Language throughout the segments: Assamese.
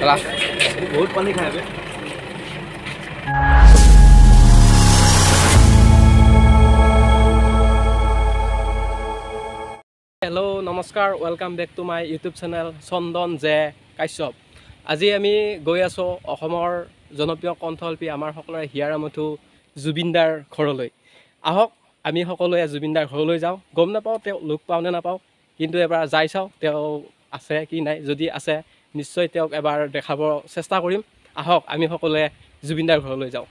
बहुत पानी खाए बे। हेलो नमस्कार welcome back to my YouTube channel Chandan J Kashyap. আজি আমি গৈ আছো অসমৰ জনপ্ৰিয় কণ্ঠশিল্পী আমাৰ সকলোৰে হিয়াৰ আমঠু জুবিনদাৰ ঘৰলৈ। আহক আমি সকলোৱে জুবিনদাৰ ঘৰলৈ যাওঁ। গম নাপাওঁ তেওঁ লগ পাওঁ নে নাপাওঁ, কিন্তু এবাৰ যাই চাওঁ তেওঁ আছে কি নাই। যদি আছে নিশ্চয় তেওঁক এবাৰ দেখাব চেষ্টা কৰিম। আহক আমি সকলোৱে জুবিনদাৰ ঘৰলৈ যাওঁ।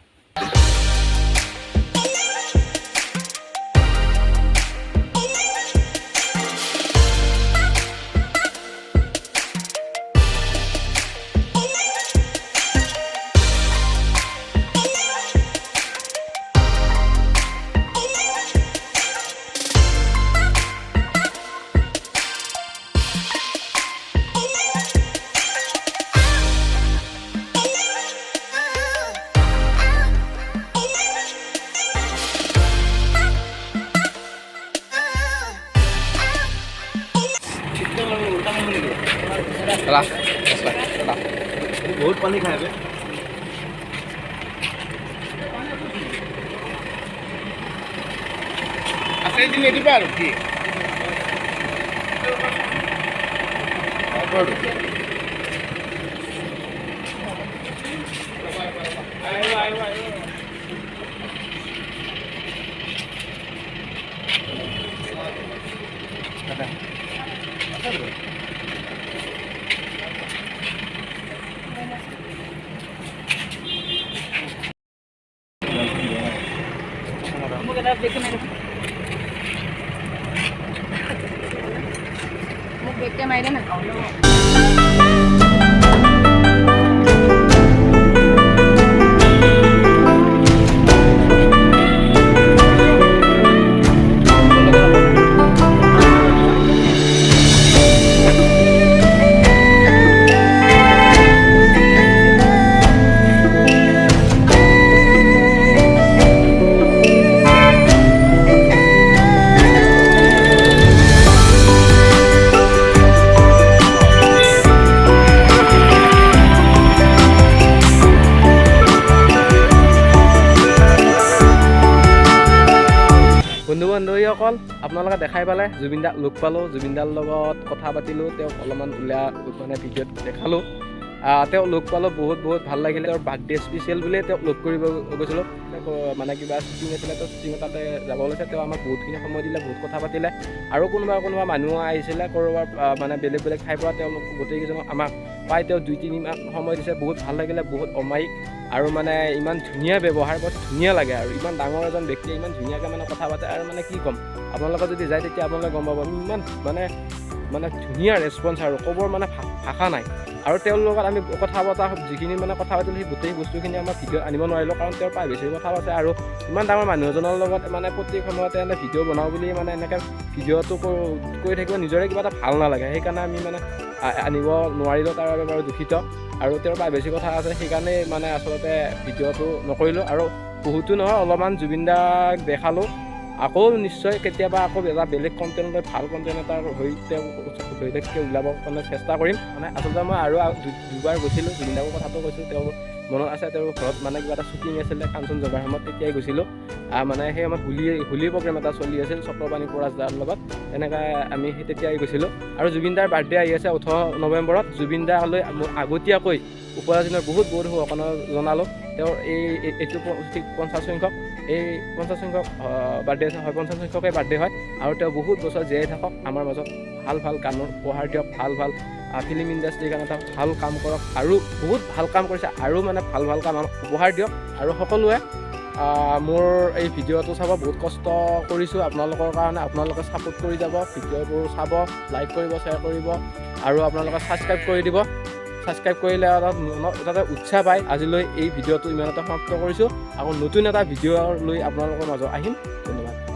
बहुत पानी खाए बे। Asal di media baru ki. Baru. Ayo. देख के मारे ना বন্ধু বান্ধৱীসকল আপোনালোকে দেখাই পালে জুবিনদাক লগ পালোঁ, জুবিনদাৰ লগত কথা পাতিলোঁ, তেওঁক অলপমান মানে ভিডিঅ'ত দেখালোঁ। তেওঁক লগ পালোঁ, বহুত ভাল লাগিলে। তেওঁৰ বাৰ্থডে স্পেচিয়েল বুলিয়ে তেওঁক লগ কৰিব গৈছিলোঁ। মানে কিবা শ্বুটিং আছিলে, তো শ্বুটিং তাতে যাব লৈছে। তেওঁ আমাক বহুতখিনি সময় দিলে, বহুত কথা পাতিলে। আৰু কোনোবা মানুহ আহিছিলে ক'ৰবাৰ মানে বেলেগ ঠাইৰ পৰা। তেওঁলোক গোটেইকেইজনক আমাক পাই তেওঁ 2-3 মান সময় দিছে। বহুত ভাল লাগিলে, বহুত অমায়িক আৰু মানে ইমান ধুনীয়া ব্যৱহাৰ, বহুত ধুনীয়া লাগে। আৰু ইমান ডাঙৰ এজন ব্যক্তিয়ে ইমান ধুনীয়াকৈ মানে কথা পাতে। আৰু মানে কি ক'ম, আপোনালোকে যদি যায় তেতিয়া আপোনালোকে গম পাব ইমান মানে ধুনীয়া ৰেচপঞ্চ, আৰু ক'বৰ মানে ভাষা নাই। আৰু তেওঁৰ লগত আমি কথা পতা যিখিনি মানে কথা পাতিলোঁ, সেই গোটেই বস্তুখিনি আমাৰ ভিডিঅ'ত আনিব নোৱাৰিলোঁ, কাৰণ তেওঁৰ প্ৰাইভেচি কথা আছে। আৰু ইমান ডাঙৰ মানুহ এজনৰ লগত মানে প্ৰত্যেক সময়তে এনে ভিডিঅ' বনাওঁ বুলি মানে এনেকৈ ভিডিঅ'টো কৰি থাকিব নিজৰে কিবা এটা ভাল নালাগে। সেইকাৰণে আমি মানে আনিব নোৱাৰিলোঁ, তাৰ বাবে বাৰু দুখিত। আৰু তেওঁৰ প্ৰাইভেচি কথা আছে, সেইকাৰণে মানে আচলতে ভিডিঅ'টো নকৰিলোঁ। আৰু বহুতো নহয়, অলপমান জুবিনদাক দেখালোঁ। আকৌ নিশ্চয় কেতিয়াবা আকৌ এটা বেলেগ কণ্টেণ্ট লৈ ভাল কণ্টেণ্ট এটাৰ সৈতে ওলাব কাৰণে চেষ্টা কৰিম। মানে আচলতে মই আৰু দুবাৰ গৈছিলোঁ, জুবিনদাকৰ কথাটো কৈছোঁ। তেওঁৰ মনত আছে, তেওঁৰ ঘৰত মানে কিবা এটা শ্বুটিং আছিলে কাঞ্চন জংঘাৰ সময়ত, তেতিয়াই গৈছিলোঁ। মানে সেই সময়ত হোলী প্ৰগ্ৰেম এটা চলি আছিল চক্ৰপাণি পৰাজ দাৰ লগত। তেনেকৈ আমি সেই তেতিয়াই গৈছিলোঁ। আৰু জুবিনদাৰ বাৰ্থডে আহি আছে 18 নৱেম্বৰত। জুবিনদালৈ আগতীয়াকৈ উপজা দিনৰ বহুত শুভকামনা জনালোঁ। তেওঁৰ এইটো ঠিক 50 সংখ্যক, এই 50 সংখ্যক বাৰ্থডে হয়, 50 সংখ্যকেই বাৰ্থডে হয়। আৰু তেওঁ বহুত বছৰ জীয়াই থাকক, আমাৰ মাজত ভাল গানৰ উপহাৰ দিয়ক, ভাল ফিল্ম ইণ্ডাষ্ট্ৰীৰ কাৰণে এটা ভাল কাম কৰক। আৰু বহুত ভাল কাম কৰিছে, আৰু মানে ভাল কাম উপহাৰ দিয়ক। আৰু সকলোৱে মোৰ এই ভিডিঅ'টো চাব, বহুত কষ্ট কৰিছোঁ আপোনালোকৰ কাৰণে। আপোনালোকে ছাপোৰ্ট কৰি যাব, ভিডিঅ'বোৰ চাব, লাইক কৰিব, শ্বেয়াৰ কৰিব, আৰু আপোনালোকে ছাবস্ক্ৰাইব কৰি দিব। ছাবস্ক্ৰাইব কৰিলে তাতে উৎসাহ পায়। আজিলৈ এই ভিডিঅ'টো ইমানতে সমাপ্ত কৰিছোঁ। আকৌ নতুন এটা ভিডিঅ' লৈ আপোনালোকৰ মাজত আহিম। ধন্যবাদ।